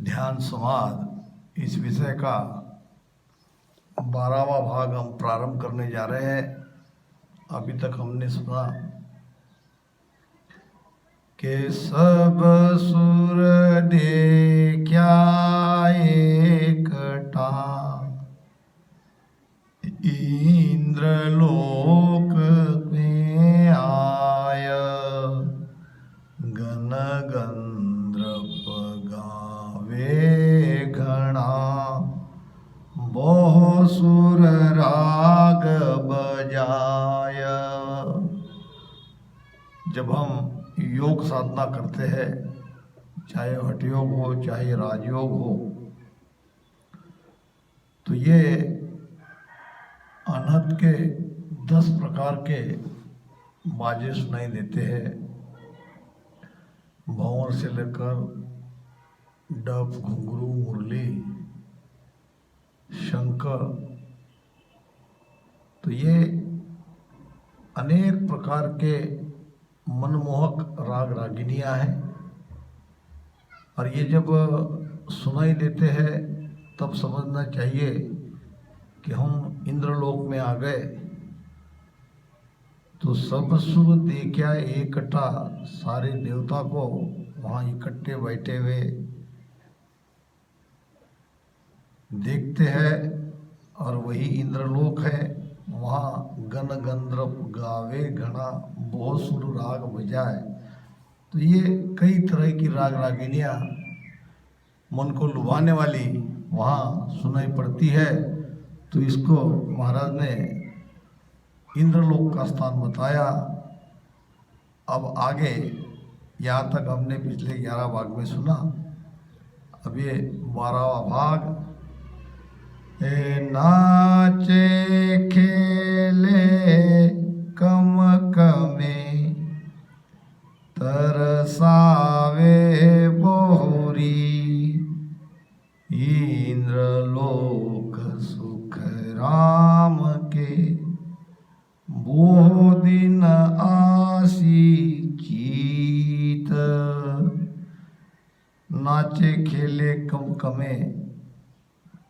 ध्यान संवाद इस विषय का 12वां भाग हम प्रारंभ करने जा रहे हैं। अभी तक हमने सुना कि सब सुर देखा एकटा, इंद्रलोक में आय, गण गंधर्व गावे घना, बहु सुर राग बजाय। जब हम योग साधना करते हैं, चाहे हठ योग हो चाहे राजयोग हो, तो ये अनहद के 10 प्रकार के बाजे सुनाई देते हैं। भंवर से लेकर डफ, घुंघरू, मुरली, शंख, तो ये अनेक प्रकार के मनमोहक राग रागिनियाँ हैं। और ये जब सुनाई देते हैं तब समझना चाहिए कि हम इंद्रलोक में आ गए। तो सब सुर देखा एकटा, सारे देवता को वहाँ इकट्ठे बैठे हुए देखते हैं। और वही इंद्रलोक है, वहाँ गण गंधर्व गावे घना, बहुत सुर राग बजाए। तो ये कई तरह की राग रागिनियाँ मन को लुभाने वाली वहाँ सुनाई पड़ती है। तो इसको महाराज ने इंद्रलोक का स्थान बताया। अब आगे यहाँ तक हमने पिछले 11 भाग में सुना। अब ये 12वां भाग, नाचे खेले कम कमे, तरसावे बोरी, इंद्रलोक सुख राम के, बहु दिन आसी चीत। नाचे खेले कम कमे,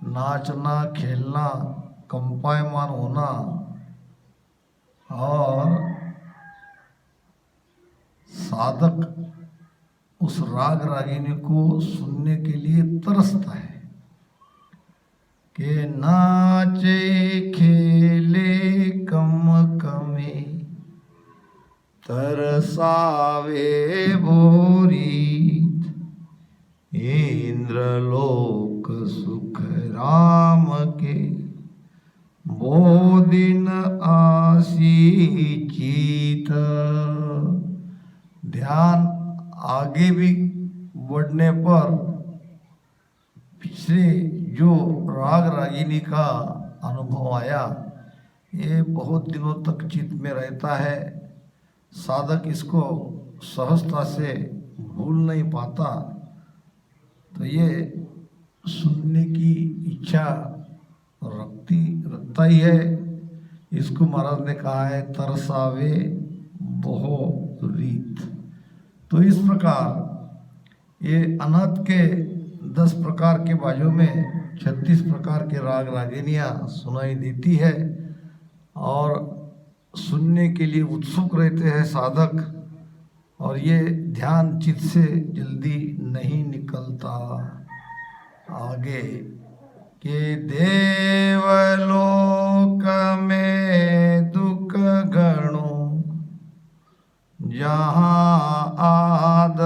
नाचना खेलना, कंपायमान होना और साधक उस राग रागिनी को सुनने के लिए तरसता है कि नाचे खेले कम कमे, तरसावे भोरीत, इंद्रलोक सुख राम के, बहु दिन आसी चीत। ध्यान आगे भी बढ़ने पर पिछले जो राग रागिनी का अनुभव आया, ये बहुत दिनों तक चित्त में रहता है। साधक इसको सहजता से भूल नहीं पाता। तो ये सुनने की इच्छा रखता ही है। इसको महाराज ने कहा है तरसावे बहु रीत। तो इस प्रकार ये अनहद के 10 प्रकार के बाजों में 36 प्रकार के राग रागिनियाँ सुनाई देती है। और सुनने के लिए उत्सुक रहते हैं साधक। और ये ध्यान चित्त से जल्दी नहीं निकलता। आगे के देवलोक में दुख गणो, जहाँ आद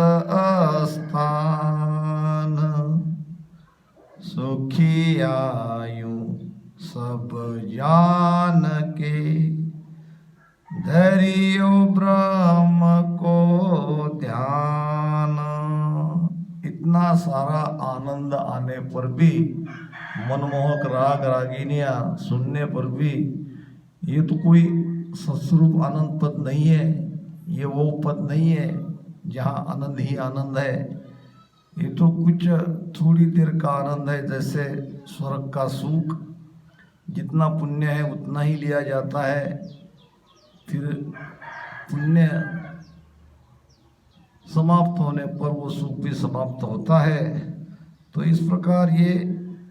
स्थान, सुखी आयु सब जान के, धरियो ब्रह्म को ध्यान। इतना सारा आनंद आने पर भी, मनमोहक राग रागिनियाँ सुनने पर भी, ये तो कोई सत्स्वरूप आनंद पद नहीं है। ये वो पद नहीं है जहाँ आनंद ही आनंद है। ये तो कुछ थोड़ी देर का आनंद है, जैसे स्वर्ग का सुख। जितना पुण्य है उतना ही लिया जाता है। फिर पुण्य समाप्त होने पर वो सुख भी समाप्त होता है। तो इस प्रकार ये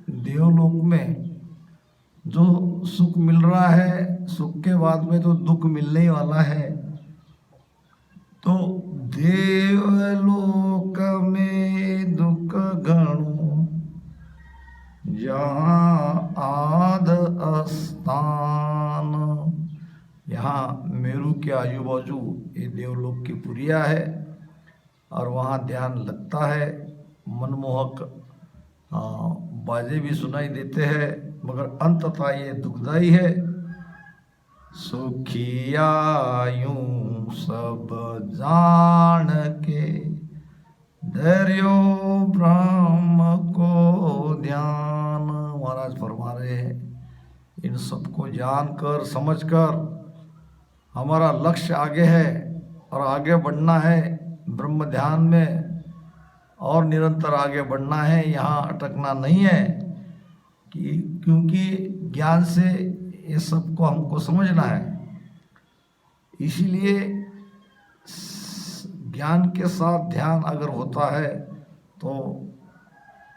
देवलोक में जो सुख मिल रहा है, सुख के बाद में तो दुख मिलने ही वाला है। तो देवलोक में दुख गणु जहाँ आद स्थान, यहाँ मेरू के आजू बाजू ये देवलोक की पुरिया है और वहाँ ध्यान लगता है। मनमोहक बाजे भी सुनाई देते हैं, मगर अंततः ये दुखदाई है। सुखिया यूं सब जान के धैर्यो ब्रह्म को ध्यान। महाराज फरमा रहे हैं, इन सबको जानकर समझकर हमारा लक्ष्य आगे है और आगे बढ़ना है ब्रह्म ध्यान में, और निरंतर आगे बढ़ना है, यहाँ अटकना नहीं है। क्योंकि ज्ञान से ये सबको हमको समझना है। इसीलिए ज्ञान के साथ ध्यान अगर होता है तो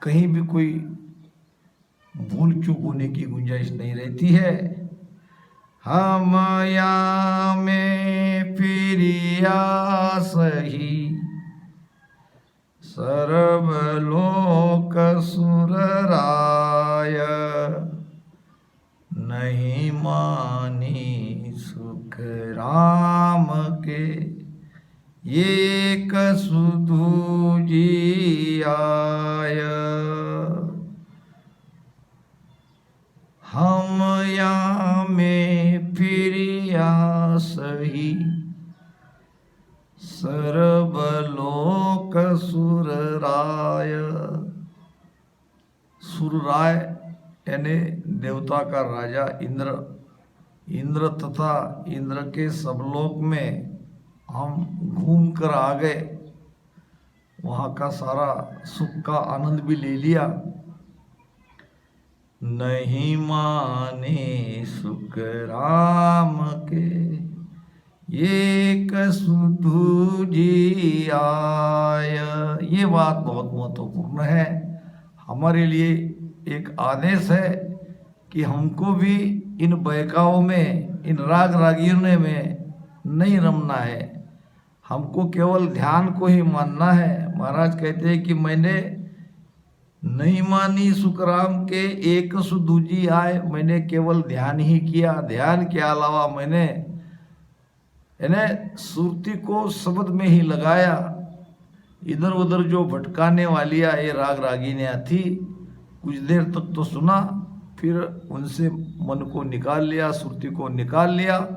कहीं भी कोई भूल चूक होने की गुंजाइश नहीं रहती है। हम या में फिरिया सही सर्वलोक सुरराय, नहीं मानी सुख राम के एक सुधु जी आय। हम या में फिरिया सही सर्वलोक सुरराय। सुरराय यानी देवता का राजा इंद्र। इंद्र तथा इंद्र के सबलोक में हम घूम कर आ गए, वहाँ का सारा सुख का आनंद भी ले लिया। नहीं माने सुख राम के एक सुधु जी आय। ये बात बहुत महत्वपूर्ण है, हमारे लिए एक आदेश है कि हमको भी इन बहकाओं में, इन राग रागीरने में नहीं रमना है, हमको केवल ध्यान को ही मानना है। महाराज कहते हैं कि मैंने नहीं मानी सुखराम के एक सुधुजी आए, मैंने केवल ध्यान ही किया। ध्यान के अलावा मैंने यानी सुरती को शब्द में ही लगाया। इधर उधर जो भटकाने वाली ये राग रागिनियाँ थी, कुछ देर तक तो सुना, फिर उनसे मन को निकाल लिया, सुरती को निकाल लिया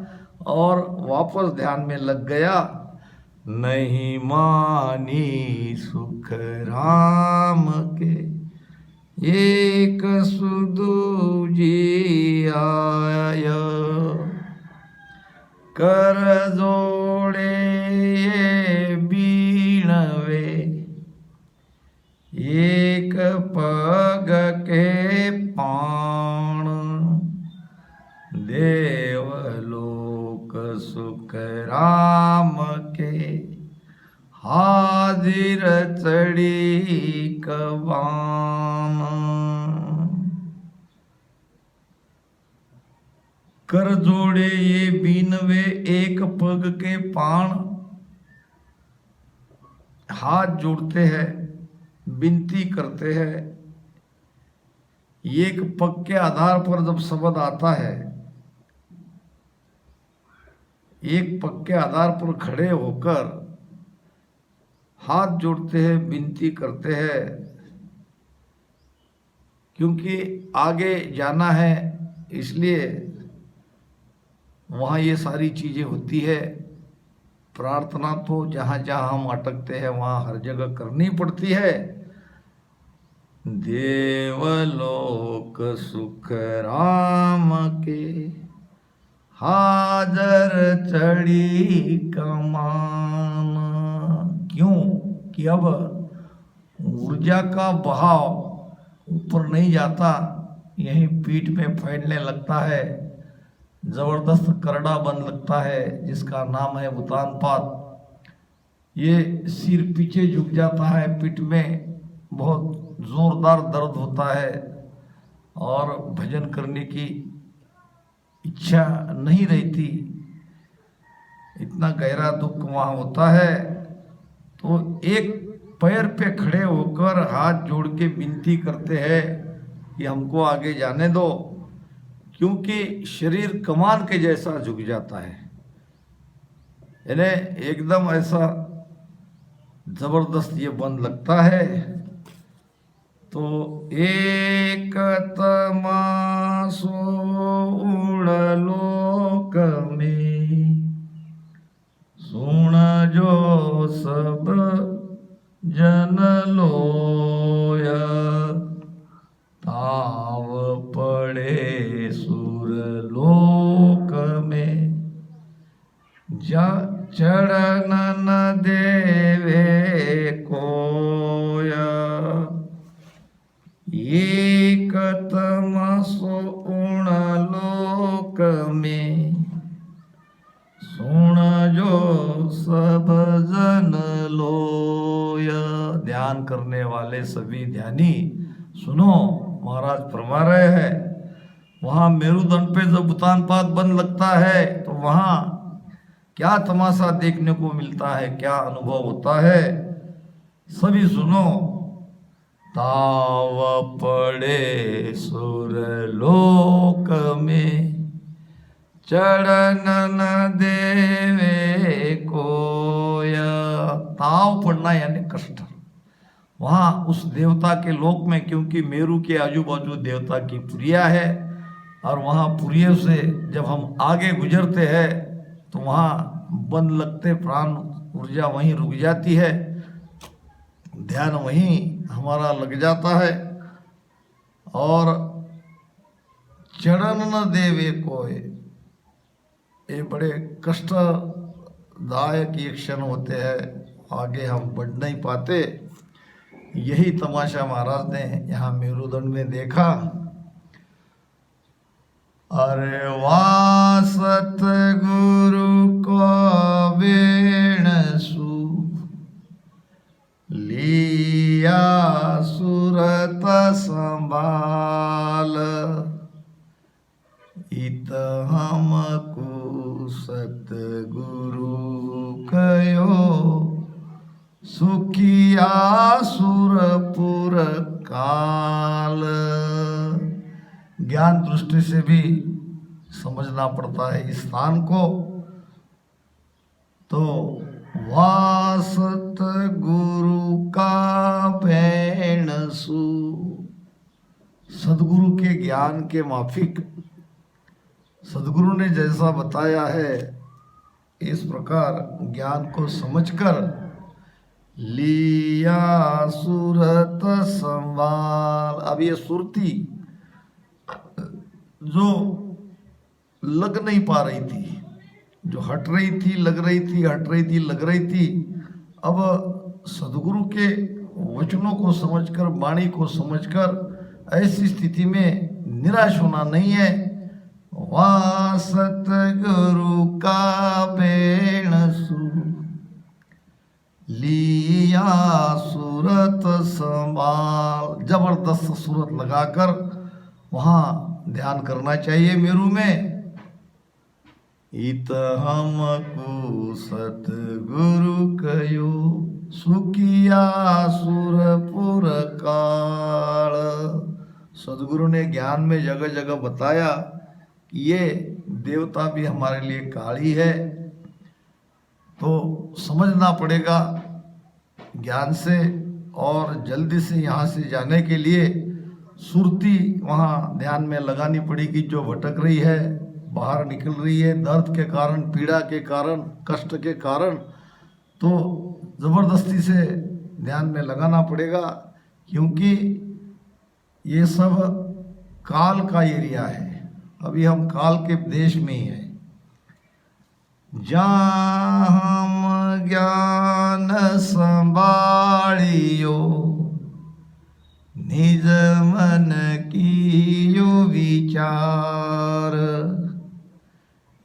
और वापस ध्यान में लग गया। नहीं मानी सुख राम के एक सुधु जी आय। कर जोड़े बीणवे एक पग के पाण, देवलोक सुख राम के हाजिर चढ़ी कबान। कर जोड़े ये बीनवे एक पग के पाण, हाथ जोड़ते हैं, विनती करते हैं। एक पग के आधार पर जब शब्द आता है, एक पग के आधार पर खड़े होकर हाथ जोड़ते हैं, विनती करते हैं, क्योंकि आगे जाना है, इसलिए वहाँ ये सारी चीज़ें होती है। प्रार्थना तो जहाँ जहाँ हम अटकते हैं वहाँ हर जगह करनी पड़ती है। देवलोक सुख राम के हाजर चढ़ी कमान। क्यों कि अब ऊर्जा का बहाव ऊपर नहीं जाता, यहीं पीठ में फैलने लगता है, जबरदस्त करड़ा बन लगता है, जिसका नाम है उतानपात। ये सिर पीछे झुक जाता है पीठ में, बहुत जोरदार दर्द होता है और भजन करने की इच्छा नहीं रहती, इतना गहरा दुख वहाँ होता है, तो एक पैर पे खड़े होकर हाथ जोड़ के विनती करते हैं कि हमको आगे जाने दो, क्योंकि शरीर कमान के जैसा झुक जाता है, यानी एकदम ऐसा जबरदस्त ये बंद लगता है। तो एक तमासो उड़लोक में सुन जो सब जन लोय, ताव पड़े सुरलोक में जा चरण न देवे कोय, एक तमसो उण लोक में सुन जो सब जन लोय। ध्यान करने वाले सभी ध्यानी सुनो, महाराज फरमा रहे हैं, वहां मेरुदंड पे जब उतानपाद बंद लगता है तो वहां क्या तमाशा देखने को मिलता है, क्या अनुभव होता है, सभी सुनो। ताव पड़े सुरलोक में चरण न देवे कोय। ताव पड़ना यानी कष्ट, वहाँ उस देवता के लोक में, क्योंकि मेरू के आजू बाजू देवता की पुरिया है, और वहाँ पुरियों से जब हम आगे गुजरते हैं तो वहाँ बंद लगते प्राण ऊर्जा वहीं रुक जाती है, ध्यान वहीं हमारा लग जाता है, और चरण न देवे कोय, ये बड़े कष्टदायक ये क्षण होते हैं, आगे हम बढ़ नहीं पाते। यही तमाशा महाराज ने यहाँ मेरुदंड में देखा। अरे वाह सतगुरु को बेण सु लिया सुरत संभाल, इत हमको सतगुरु कयो सुखिया सुरपुर काल। ज्ञान दृष्टि से भी समझना पड़ता है इस स्थान को। तो वासत गुरु का भेण सु, सदगुरु के ज्ञान के माफिक सदगुरु ने जैसा बताया है इस प्रकार ज्ञान को समझकर लिया सुरत संभाल। अब ये सुरती जो लग नहीं पा रही थी, जो हट रही थी, लग रही थी, हट रही थी, लग रही थी, अब सदगुरु के वचनों को समझकर, वाणी को समझकर ऐसी स्थिति में निराश होना नहीं है। वाह सतगुरु का बेण सु लिया सूरत संभाल, जबरदस्त सूरत लगाकर वहाँ ध्यान करना चाहिए मेरू में। इत हमको सतगुरु कयो सुखिया सुरपुर काल। सदगुरु ने ज्ञान में जगह जगह बताया कि ये देवता भी हमारे लिए काली है, तो समझना पड़ेगा ज्ञान से, और जल्दी से यहाँ से जाने के लिए सुरती वहाँ ध्यान में लगानी पड़ेगी। जो भटक रही है, बाहर निकल रही है दर्द के कारण, पीड़ा के कारण, कष्ट के कारण, तो ज़बरदस्ती से ध्यान में लगाना पड़ेगा, क्योंकि ये सब काल का एरिया है। अभी हम काल के देश में ही हैं। जहाँ हम ज्ञान संभालियो निज मन की यो विचार,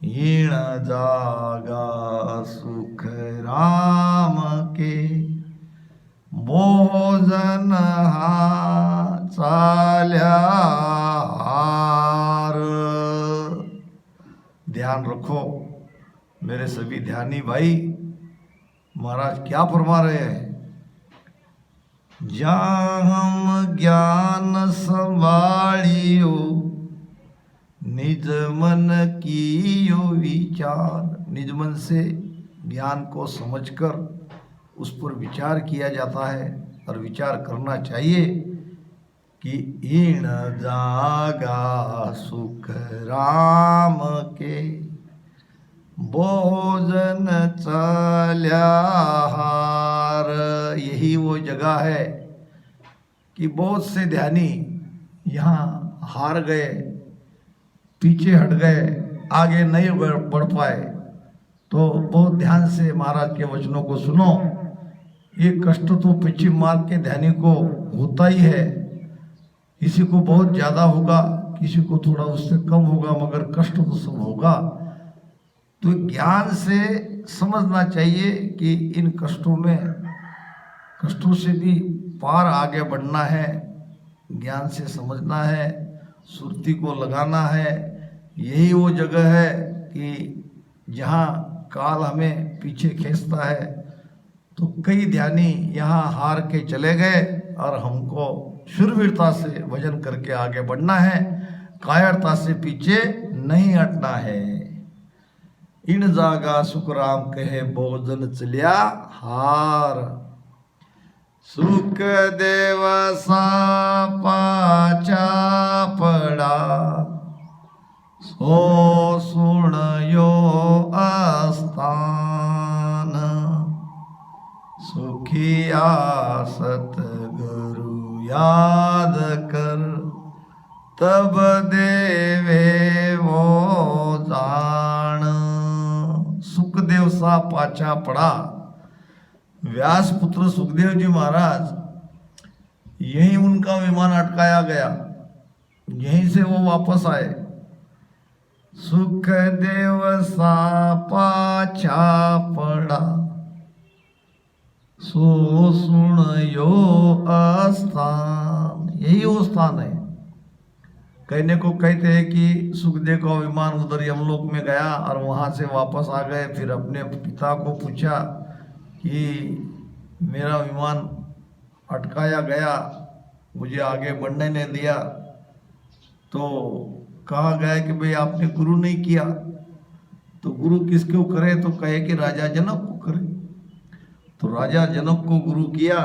हीण जागा सुख राम के भोजन हा चाल्या हार। ध्यान रखो मेरे सभी ध्यानी भाई, महाराज क्या फरमा रहे हैं? जहाँ हम ज्ञान संभालियो निज मन की यो विचार। निज मन से ज्ञान को समझकर उस पर विचार किया जाता है और विचार करना चाहिए कि इन जागा सुख राम के भोजन चाल्या हार। यही वो जगह है कि बहुत से ध्यानी यहाँ हार गए, पीछे हट गए, आगे नहीं बढ़ पाए। तो बहुत ध्यान से महाराज के वचनों को सुनो। ये कष्ट तो पश्चिम मार्ग के ध्यानी को होता ही है, किसी को बहुत ज़्यादा होगा, किसी को थोड़ा उससे कम होगा, मगर कष्ट तो सब होगा। तो ज्ञान से समझना चाहिए कि इन कष्टों से भी पार आगे बढ़ना है, ज्ञान से समझना है, सुरती को लगाना है। यही वो जगह है कि जहाँ काल हमें पीछे खींचता है। तो कई ध्यानी यहाँ हार के चले गए और हमको शूरवीरता से भजन करके आगे बढ़ना है, कायरता से पीछे नहीं हटना है। इन जागा सुख राम कहे भोजन चलिया हार। सुख देव सा पाचा पड़ा सो सुन यो आस्थान। सुखिया सतगुरु याद कर तब देवे वो जान। सुखदेव सा पाचा पड़ा। व्यास पुत्र सुखदेव जी महाराज, यहीं उनका विमान अटकाया गया, यहीं से वो वापस आए। सुखदेव सा पाछा पड़ा सो सुन यो स्थान। यही वो स्थान है। कहने को कहते हैं कि सुखदेव का विमान उधर यमलोक में गया और वहाँ से वापस आ गए। फिर अपने पिता को पूछा कि मेरा विमान अटकाया गया, मुझे आगे बढ़ने नहीं दिया। तो कहा गया कि भाई आपने गुरु नहीं किया। तो गुरु किसको करे? तो कहे कि राजा जनक को करे। तो राजा जनक को गुरु किया।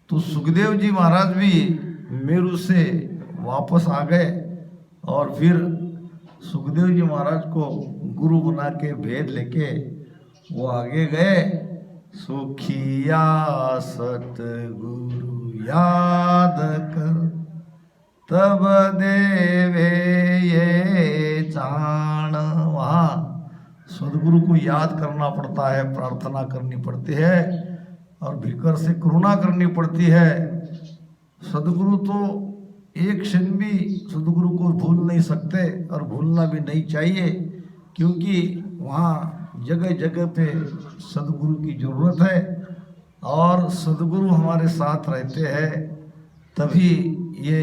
तो सुखदेव जी महाराज भी मेरु से वापस आ गए और फिर सुखदेव जी महाराज को गुरु बना के भेद लेके वो आगे गए। सुखिया सतगुरु याद कर तब देवे ये जान। वहाँ सदगुरु को याद करना पड़ता है, प्रार्थना करनी पड़ती है और भीतर से करुणा करनी पड़ती है। सदगुरु तो एक क्षण भी सदगुरु को भूल नहीं सकते और भूलना भी नहीं चाहिए, क्योंकि वहाँ जगह जगह पे सदगुरु की ज़रूरत है और सदगुरु हमारे साथ रहते हैं, तभी ये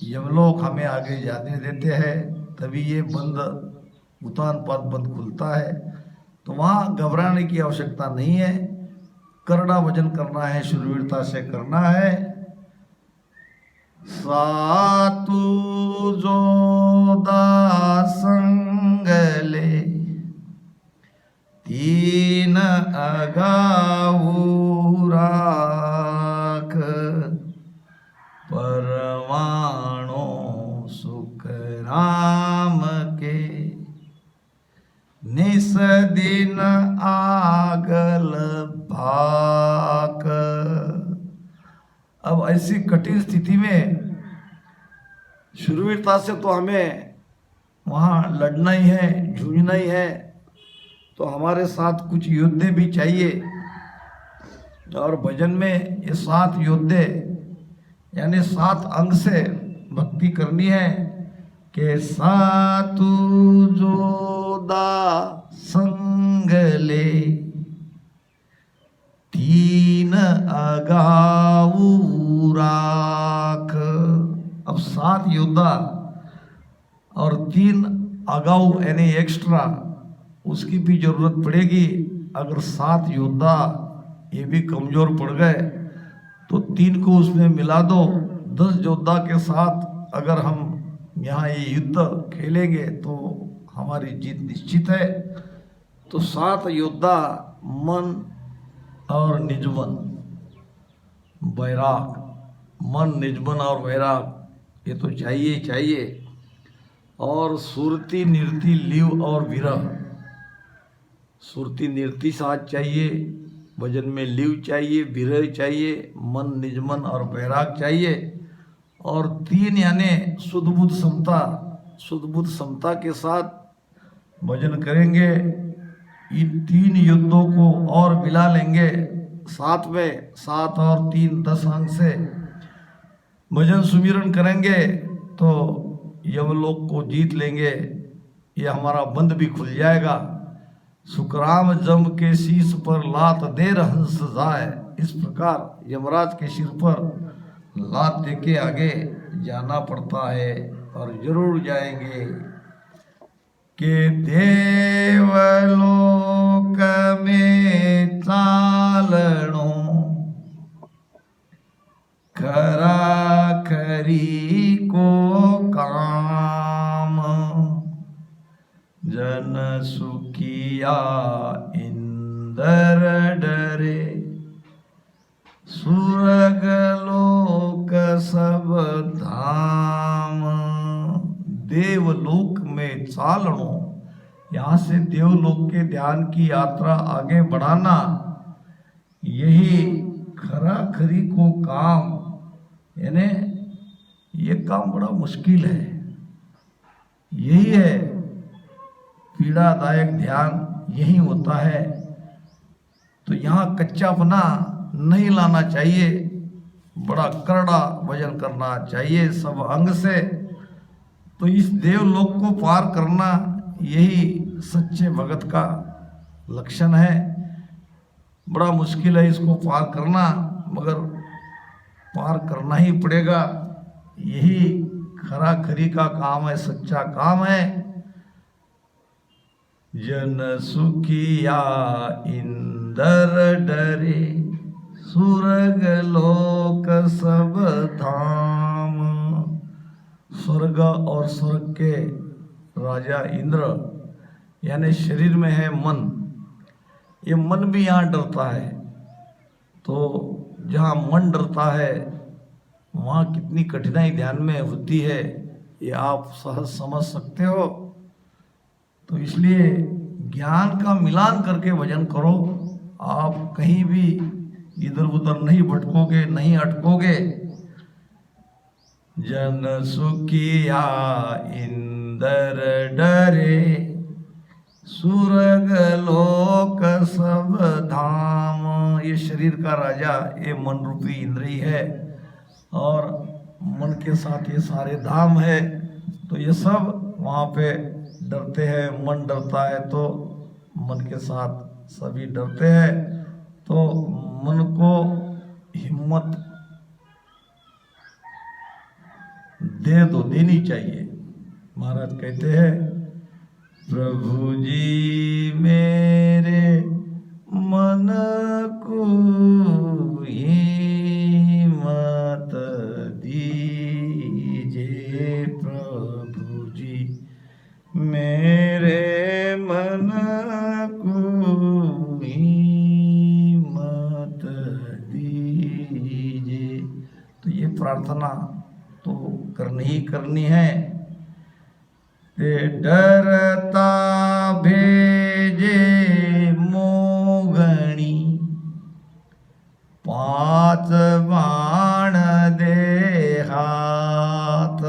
यमलोक हमें आगे जाने देते हैं, तभी ये बंद उतान पात बंद खुलता है। तो वहाँ घबराने की आवश्यकता नहीं है। करड़ा भजन करना है, शूरवीरता से करना है। सातु जोदा संगले तीन अगाऊ राख परमाणु सुख राम के निस दिन आगल भाक। अब ऐसी कठिन स्थिति में शूरवीरता से तो हमें वहाँ लड़ना ही है, जूझना ही है। तो हमारे साथ कुछ योद्धे भी चाहिए और भजन में ये 7 योद्धे यानी 7 अंग से भक्ति करनी है कि सातु जोदा संग ले तीन अगाऊ राख। अब 7 योद्धा और 3 अगाऊ यानी एक्स्ट्रा उसकी भी जरूरत पड़ेगी। अगर 7 योद्धा ये भी कमजोर पड़ गए तो 3 को उसमें मिला दो। 10 योद्धा के साथ अगर हम यहाँ ये युद्ध खेलेंगे तो हमारी जीत निश्चित है। तो 7 योद्धा मन और निजमन वैराग, मन निजमन और वैराग ये तो चाहिए चाहिए। और सुरति निरति लिव और विरह, सुरति निरति साथ चाहिए, भजन में लिव चाहिए, विरह चाहिए, मन निजमन और वैराग चाहिए। और 3 यानी शुद्ध बुद्ध समता, शुद्ध बुद्ध समता के साथ भजन करेंगे। इन 3 युद्धों को और मिला लेंगे 7 में, 7 और 3 10 अंक से भजन सुमिरन करेंगे तो यमलोक को जीत लेंगे। ये हमारा बंध भी खुल जाएगा। सुखराम जम के शीश पर लात देर हंस जाए, इस प्रकार यमराज के सिर पर लात दे के आगे जाना पड़ता है और जरूर जाएंगे। के देवलोक में चालणो खरा खरी को काम, जन सुखिया इंदर डरे, सुरग लोक सब धाम। देवलोक में चालनो, यहाँ से देवलोक के ध्यान की यात्रा आगे बढ़ाना, यही खरा खरी को काम, यानी ये काम बड़ा मुश्किल है। यही है पीड़ादायक ध्यान, यही होता है। तो यहाँ कच्चापना नहीं लाना चाहिए, बड़ा करड़ा भजन करना चाहिए सब अंग से। तो इस देवलोक को पार करना यही सच्चे भगत का लक्षण है। बड़ा मुश्किल है इसको पार करना, मगर पार करना ही पड़ेगा। यही खरा खरी का काम है, सच्चा काम है। जन सुखिया इंदर डरे, सुरग लोक सब धाम। स्वर्ग और स्वर्ग के राजा इंद्र, यानी शरीर में है मन, ये मन भी यहाँ डरता है। तो जहाँ मन डरता है वहाँ कितनी कठिनाई ध्यान में होती है, ये आप सहज समझ सकते हो। तो इसलिए ज्ञान का मिलान करके भजन करो, आप कहीं भी इधर उधर नहीं भटकोगे, नहीं अटकोगे। जन सुखिया इंदर डरे, सुरग लोक सब धाम। ये शरीर का राजा ये मन रूपी इंद्र ही है, और मन के साथ ये सारे धाम है। तो ये सब वहाँ पे डरते हैं। मन डरता है तो मन के साथ सभी डरते हैं। तो मन को हिम्मत देनी चाहिए। महाराज कहते हैं, प्रभु जी मेरे मन को हिम्मत दीजिए, प्रभु जी मेरे मन को हिम्मत दीजिए। तो ये प्रार्थना तो करनी ही करनी है। डरता भेजे मोगणी, 5 बाण दे हाथ,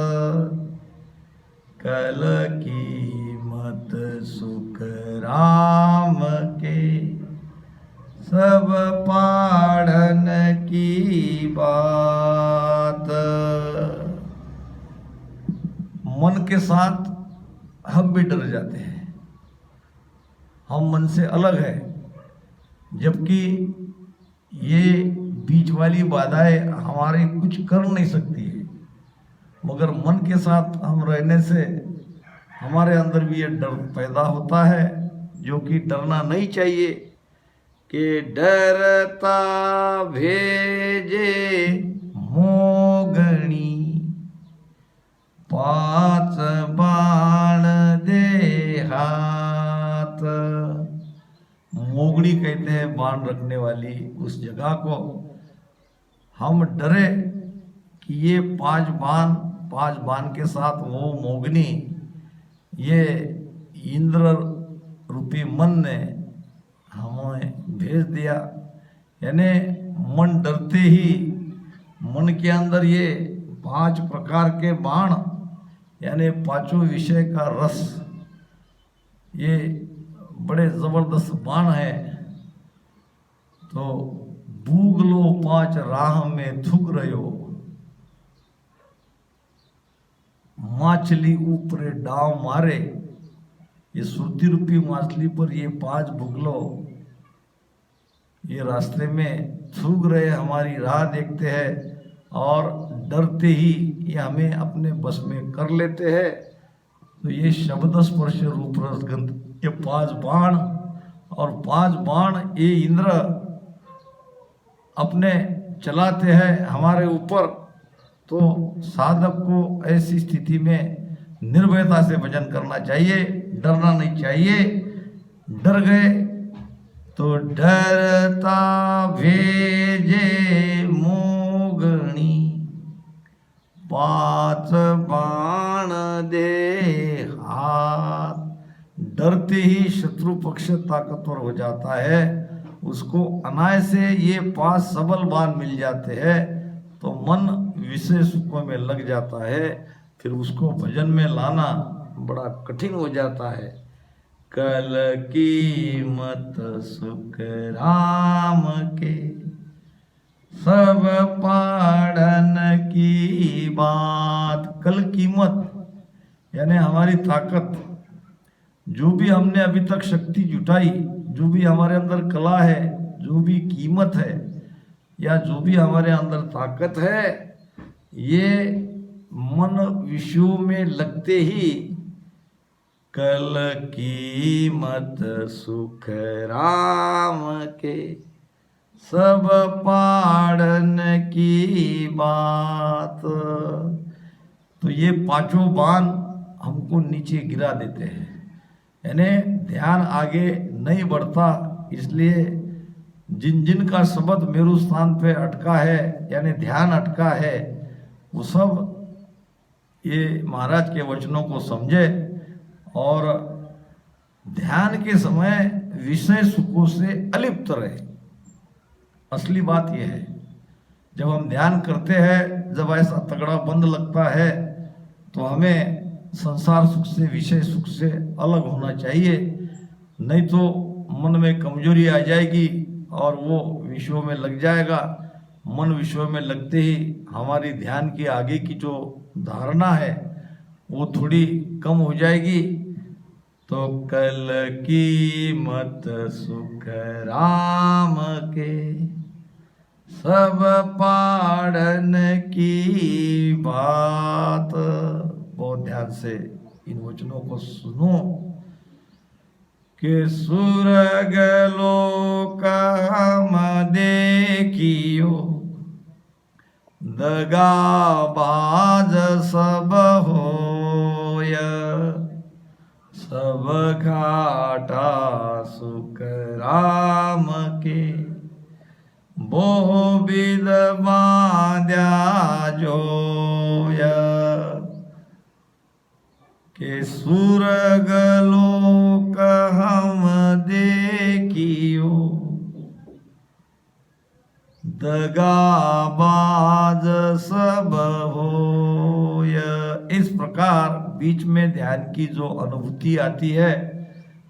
कल की मत सुख राम के, सब पाढ़न की बात। मन के साथ हम भी डर जाते हैं, हम मन से अलग है, जबकि ये बीच वाली बाधाएं हमारे कुछ कर नहीं सकती है, मगर मन के साथ हम रहने से हमारे अंदर भी ये डर पैदा होता है, जो कि डरना नहीं चाहिए। कि डरता भेजे मोगणी, पांच बाण दे हाथ। मोगड़ी कहते हैं बाण रखने वाली उस जगह को। हम डरे कि ये पांच बाण के साथ वो मोगनी, ये इंद्र रूपी मन ने हमें भेज दिया। यानी मन डरते ही मन के अंदर ये 5 प्रकार के बाण, यानी पांचों विषय का रस, ये बड़े जबरदस्त बाण है। तो बूगलो 5 राह में थूक रहो, माछली ऊपरे डाव मारे। ये सुरती रूपी मछली पर ये 5 बुगलो ये रास्ते में थूक रहे, हमारी राह देखते हैं और डरते ही ये हमें अपने बस में कर लेते हैं। तो ये शब्द स्पर्श रूप रस गंध, ये 5 बाण, और 5 बाण ये इंद्र अपने चलाते हैं हमारे ऊपर। तो साधक को ऐसी स्थिति में निर्भयता से भजन करना चाहिए, डरना नहीं चाहिए। डर गए तो डरता भेजे मोगणी, 5 बाण दे हाथ। डरते ही शत्रु पक्ष ताकतवर हो जाता है, उसको अनायासे ये 5 सबल बाण मिल जाते हैं। तो मन विषय सुखों में लग जाता है, फिर उसको भजन में लाना बड़ा कठिन हो जाता है। कल कीमत सुख राम के, सब पाड़न की बात। कल कीमत यानी हमारी ताकत, जो भी हमने अभी तक शक्ति जुटाई, जो भी हमारे अंदर कला है, जो भी कीमत है, या जो भी हमारे अंदर ताकत है, ये मन विषयों में लगते ही कल कीमत सुख राम के, सब पाड़न की बात। तो ये 5 बाण हमको नीचे गिरा देते हैं, यानी ध्यान आगे नहीं बढ़ता। इसलिए जिन जिन का शब्द मेरु स्थान पे अटका है, यानी ध्यान अटका है, वो सब ये महाराज के वचनों को समझे और ध्यान के समय विषय सुखों से अलिप्त रहे। असली बात यह है, जब हम ध्यान करते हैं, जब ऐसा तगड़ा बंद लगता है, तो हमें संसार सुख से, विषय सुख से अलग होना चाहिए। नहीं तो मन में कमजोरी आ जाएगी और वो विषयों में लग जाएगा। मन विषयों में लगते ही हमारी ध्यान की आगे की जो धारणा है वो थोड़ी कम हो जाएगी। तो कल कीमत सुख राम के, सब पाड़न की बात। बहुत ध्यान से इन वचनों को सुनो कि सुरग लोक हम देखियो, दगाबाज सब होय, सब घाटा सुख राम के, बोह विद बांध्या जोय। के सुरग लोक हम देखियो, दगाबाज सब होय। इस प्रकार बीच में ध्यान की जो अनुभूति आती है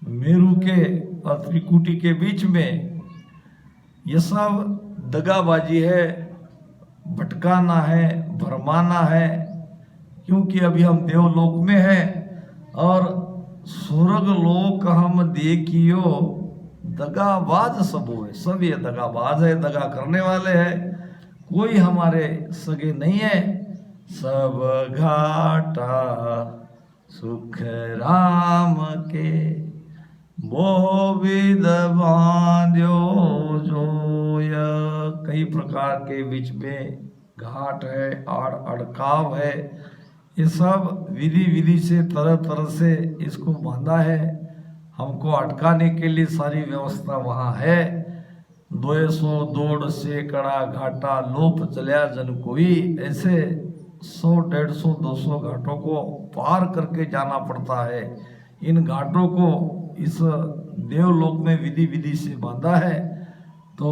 मेरु के और त्रिकुटी के बीच में, ये सब दगाबाजी है, भटकाना है, भरमाना है। क्योंकि अभी हम देवलोक में हैं और स्वर्ग लोक हम देखियो, दगाबाज सब हुए, सब ये दगाबाज है, दगा करने वाले हैं, कोई हमारे सगे नहीं है। सब घाटा सुख राम के, वो विद बांध्यो जोय। कई प्रकार के बीच में घाट है, आड़ अड़काव है, ये सब विधि विधि से तरह तरह से इसको बांधा है। हमको अटकाने के लिए सारी व्यवस्था वहाँ है। 200 दौड़ से कड़ा घाटा लोप चलिया जन कोई, ऐसे 100 150 200 घाटों को पार करके जाना पड़ता है। इन घाटों को इस देवलोक में विधि विधि से बांधा है। तो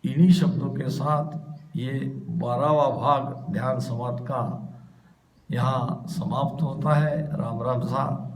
इन्हीं शब्दों के साथ ये 12वां भाग ध्यान संवाद का यहाँ समाप्त होता है। राम राम सा।